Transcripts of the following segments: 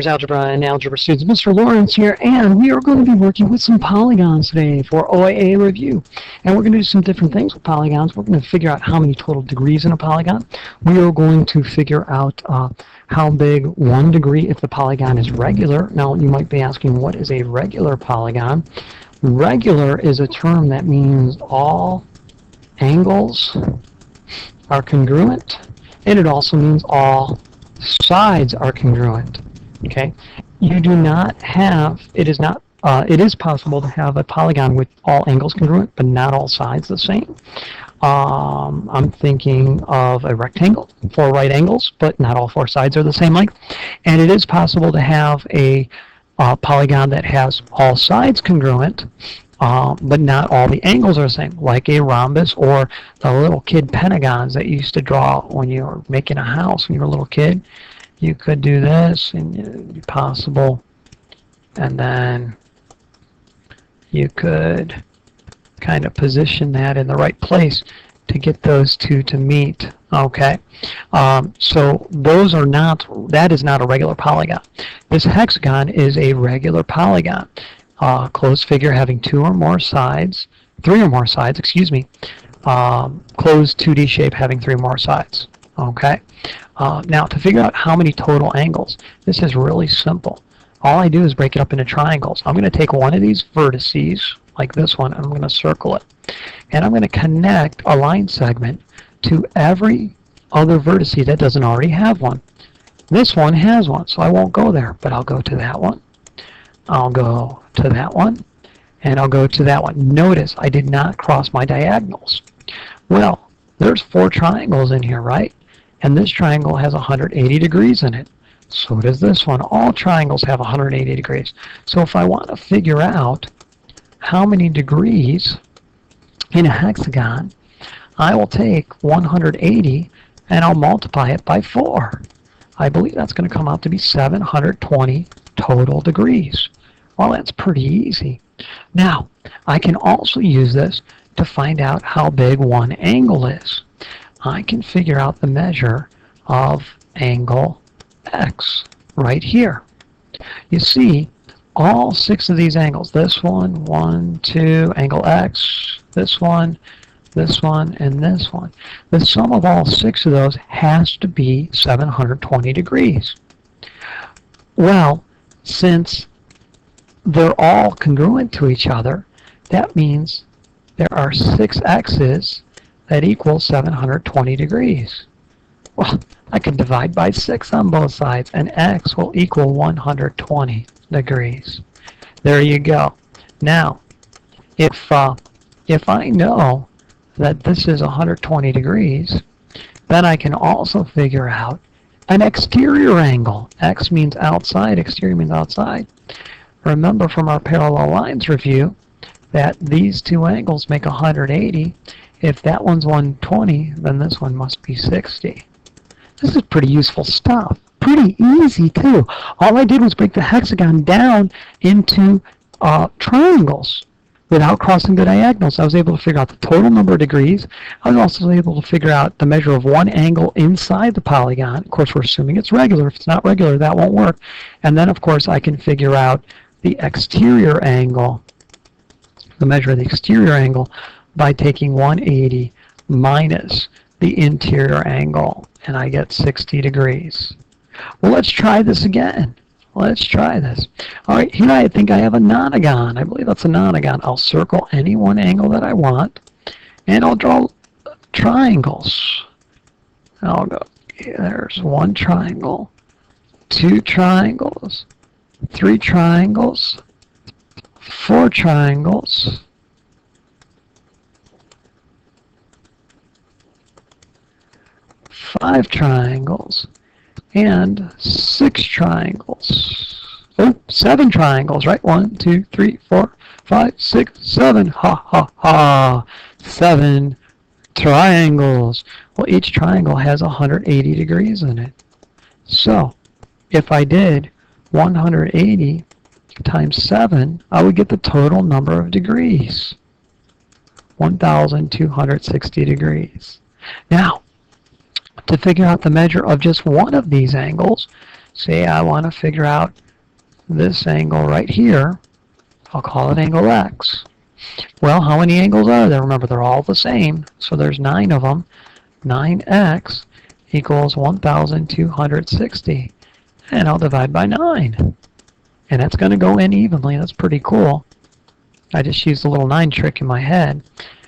Honors Algebra and Algebra students, Mr. Lawrence here, and we are going to be working with some polygons today for OAA review. And we're going to do some different things with polygons. We're going to figure out how many total degrees in a polygon. We are going to figure out how big 1 degree if the polygon is regular. Now, you might be asking, what is a regular polygon? Regular is a term that means all angles are congruent, and it also means all sides are congruent. Okay, you do not have, it is possible to have a polygon with all angles congruent, but not all sides the same. I'm thinking of a rectangle, 4 right angles, but not all 4 sides are the same length. And it is possible to have a polygon that has all sides congruent, but not all the angles are the same, like a rhombus or the little kid pentagons that you used to draw when you were making a house when you were a little kid. You could do this, and it would be possible, and then you could kind of position that in the right place to get those two to meet. Okay, so those are not, that is not a regular polygon. This hexagon is a regular polygon. Closed figure having 2 or more sides, 3 or more sides, excuse me. Closed 2D shape having 3 or more sides. Okay. Now, to figure out how many total angles, this is really simple. All I do is break it up into triangles. I'm going to take one of these vertices, like this one, and I'm going to circle it. And I'm going to connect a line segment to every other vertice that doesn't already have one. This one has one, so I won't go there, but I'll go to that one. I'll go to that one, and I'll go to that one. Notice I did not cross my diagonals. Well, there's 4 triangles in here, right? And this triangle has 180 degrees in it. So does this one. All triangles have 180 degrees. So if I want to figure out how many degrees in a hexagon, I will take 180 and I'll multiply it by 4. I believe that's going to come out to be 720 total degrees. Well, that's pretty easy. Now, I can also use this to find out how big one angle is. I can figure out the measure of angle X right here. You see, all 6 of these angles, this one, 1, 2, angle X, this one, and this one. The sum of all 6 of those has to be 720 degrees. Well, since they're all congruent to each other, that means there are 6 x's that equal 720 degrees. Well, I can divide by 6 on both sides, and x will equal 120 degrees. There you go. Now, if I know that this is 120 degrees, then I can also figure out an exterior angle. X means outside, exterior means outside. Remember from our parallel lines review that these 2 angles make 180. If that one's 120, then this one must be 60. This is pretty useful stuff. Pretty easy, too. All I did was break the hexagon down into triangles without crossing the diagonals. I was able to figure out the total number of degrees. I was also able to figure out the measure of one angle inside the polygon. Of course, we're assuming it's regular. If it's not regular, that won't work. And then, of course, I can figure out the exterior angle, the measure of the exterior angle, by taking 180 minus the interior angle, and I get 60 degrees. Well, let's try this again. Let's try this. All right, here I think I have a nonagon. I believe that's a nonagon. I'll circle any one angle that I want, and I'll draw triangles. I'll go, there's 1 triangle, 2 triangles, 3 triangles, 4 triangles, 5 triangles, and 6 triangles. Oh, 7 triangles, right? 1, 2, 3, 4, 5, 6, 7. Ha, ha, ha. 7 triangles. Well, each triangle has 180 degrees in it. So, if I did 180 times 7, I would get the total number of degrees. 1,260 degrees. Now, to figure out the measure of just one of these angles, Say I want to figure out this angle right here. I'll call it angle X. Well, how many angles are there? Remember, they're all the same, so there's 9 of them. 9x equals 1,260. And I'll divide by 9. And that's going to go in evenly. That's pretty cool. I just used a little 9 trick in my head.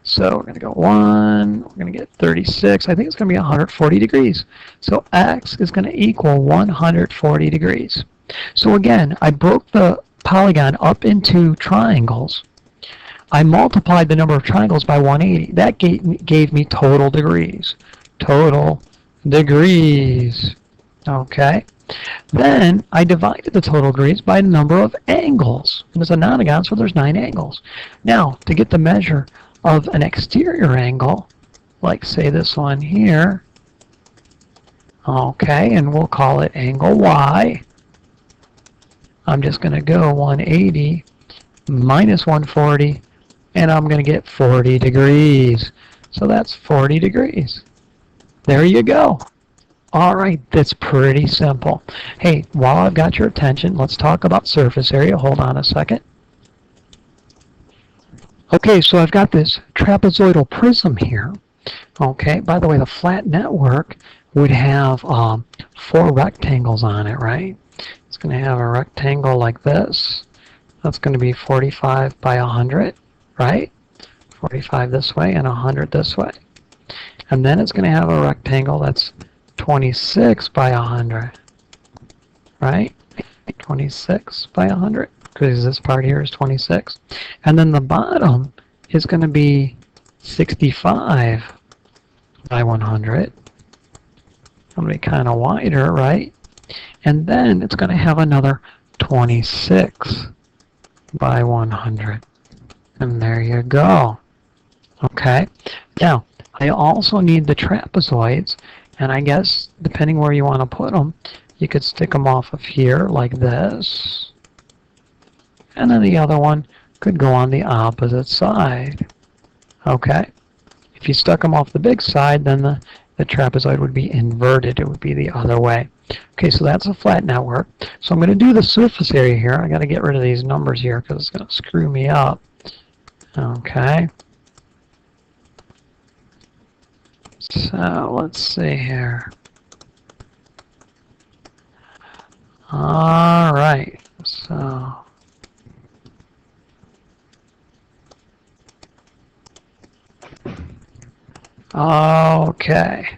So we're going to go 1, we're going to get 36. I think it's going to be 140 degrees. So x is going to equal 140 degrees. So again, I broke the polygon up into triangles. I multiplied the number of triangles by 180. That gave me total degrees. Total degrees. Okay. Then I divided the total degrees by the number of angles. And it's a nonagon, so there's 9 angles. Now, to get the measure of an exterior angle, like say this one here, okay, and we'll call it angle Y. I'm just going to go 180 minus 140, and I'm going to get 40 degrees. So that's 40 degrees. There you go. All right, that's pretty simple. Hey, while I've got your attention, let's talk about surface area. Hold on a second. Okay, so I've got this trapezoidal prism here. Okay, by the way, the flat network would have 4 rectangles on it, right? It's going to have a rectangle like this. That's going to be 45 by 100, right? 45 this way and 100 this way. And then it's going to have a rectangle that's 26 by 100, right? 26 by 100, because this part here is 26. And then the bottom is going to be 65 by 100. It'll be kind of wider, right? And then it's going to have another 26 by 100. And there you go. Okay. Now, I also need the trapezoids. And I guess, depending where you want to put them, you could stick them off of here like this. And then the other one could go on the opposite side. Okay? If you stuck them off the big side, then the trapezoid would be inverted. It would be the other way. Okay, so that's a flat network. So I'm going to do the surface area here. I got to get rid of these numbers here because it's going to screw me up. Okay. So let's see here. All right. So okay.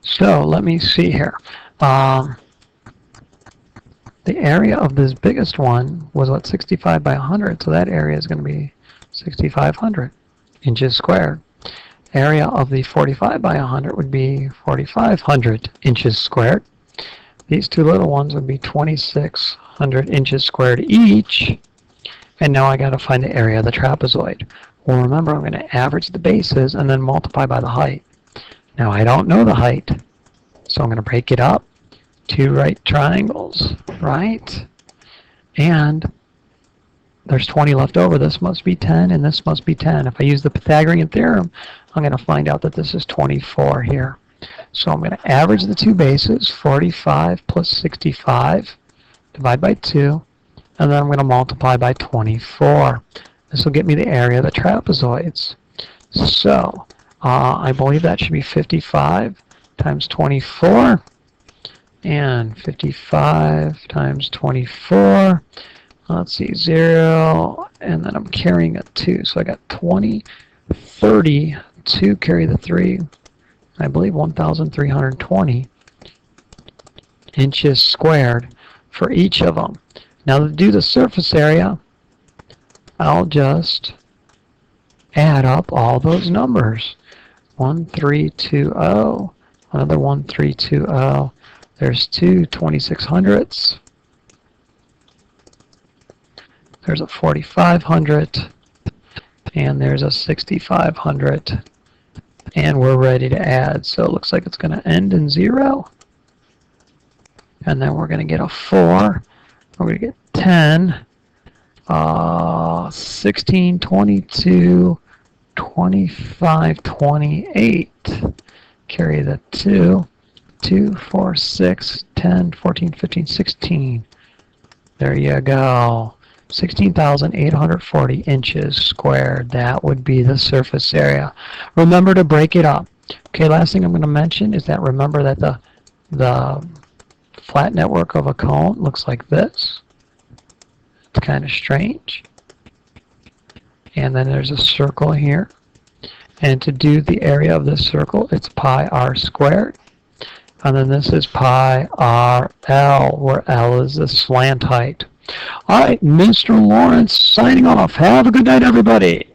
So let me see here. The area of this biggest one was what, 65 by 100. So that area is going to be 6,500 inches squared. Area of the 45 by 100 would be 4,500 inches squared. These two little ones would be 2,600 inches squared each. And now I got to find the area of the trapezoid. Well, remember, I'm going to average the bases and then multiply by the height. Now, I don't know the height, so I'm going to break it up. 2 right triangles, right? And there's 20 left over. This must be 10, and this must be 10. If I use the Pythagorean theorem, I'm going to find out that this is 24 here. So I'm going to average the 2 bases, 45 plus 65, divide by 2, and then I'm going to multiply by 24. This will get me the area of the trapezoids. So I believe that should be 55 times 24, and 55 times 24. Let's see, 0, and then I'm carrying a 2. So I got 20, 30, 2 carry the 3, I believe 1,320 inches squared for each of them. Now to do the surface area, I'll just add up all those numbers. 1,320, another 1,320. There's 2 2,600ths. There's a 4,500, and there's a 6,500, and we're ready to add. So it looks like it's going to end in 0, and then we're going to get a 4. We're going to get 10, 16, 22, 25, 28. Carry the 2, 2, 4, 6, 10, 14, 15, 16. There you go. 16,840 inches squared. That would be the surface area. Remember to break it up. Okay, last thing I'm going to mention is that remember that the flat network of a cone looks like this. It's kind of strange. And then there's a circle here. And to do the area of this circle, it's pi r squared. And then this is pi r L, where L is the slant height. All right, Mr. Lawrence signing off. Have a good night, everybody.